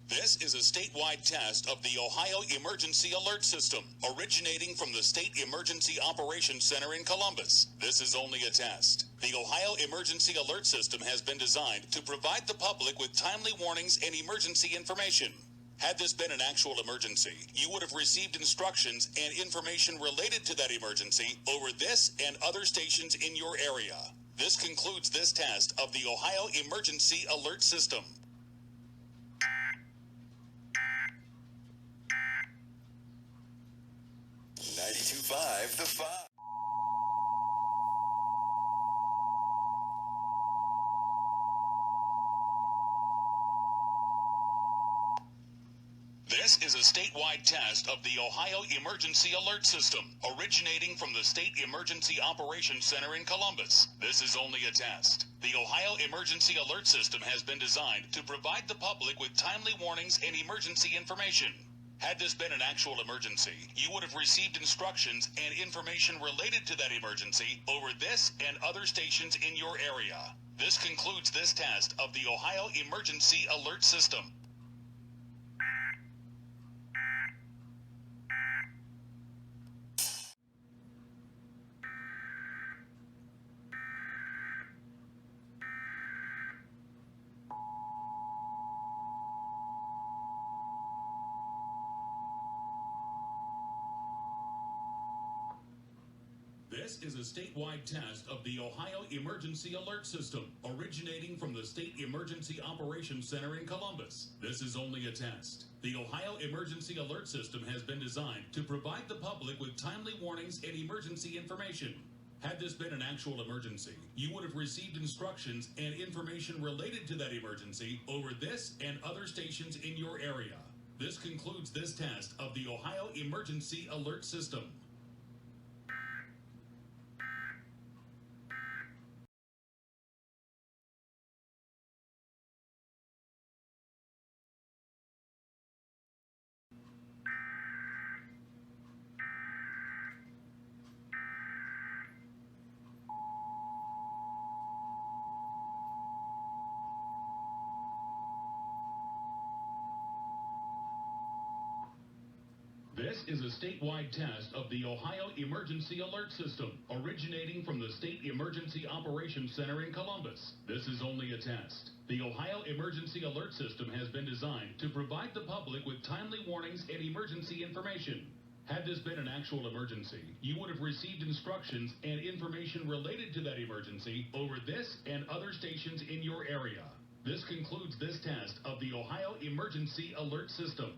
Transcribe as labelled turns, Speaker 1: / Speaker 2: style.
Speaker 1: This is a statewide test of the Ohio Emergency Alert System, originating from the State Emergency Operations Center in Columbus. This is only a test. The Ohio Emergency Alert System has been designed to provide the public with timely warnings and emergency information. Had this been an actual emergency, you would have received instructions and information related to that emergency over this and other stations in your area. This concludes this test of the Ohio Emergency Alert System.
Speaker 2: The Five.
Speaker 1: This is a statewide test of the Ohio Emergency Alert System, originating from the State Emergency Operations Center in Columbus. This is only a test. The Ohio Emergency Alert System has been designed to provide the public with timely warnings and emergency information. Had this been an actual emergency, you would have received instructions and information related to that emergency over this and other stations in your area. This concludes this test of the Ohio Emergency Alert System. This is a statewide test of the Ohio Emergency Alert System, originating from the State Emergency Operations Center in Columbus. This is only a test. The Ohio Emergency Alert System has been designed to provide the public with timely warnings and emergency information. Had this been an actual emergency, you would have received instructions and information related to that emergency over this and other stations in your area. This concludes this test of the Ohio Emergency Alert System. This is a statewide test of the Ohio Emergency Alert System, originating from the State Emergency Operations Center in Columbus. This is only a test. The Ohio Emergency Alert System has been designed to provide the public with timely warnings and emergency information. Had this been an actual emergency, you would have received instructions and information related to that emergency over this and other stations in your area. This concludes this test of the Ohio Emergency Alert System.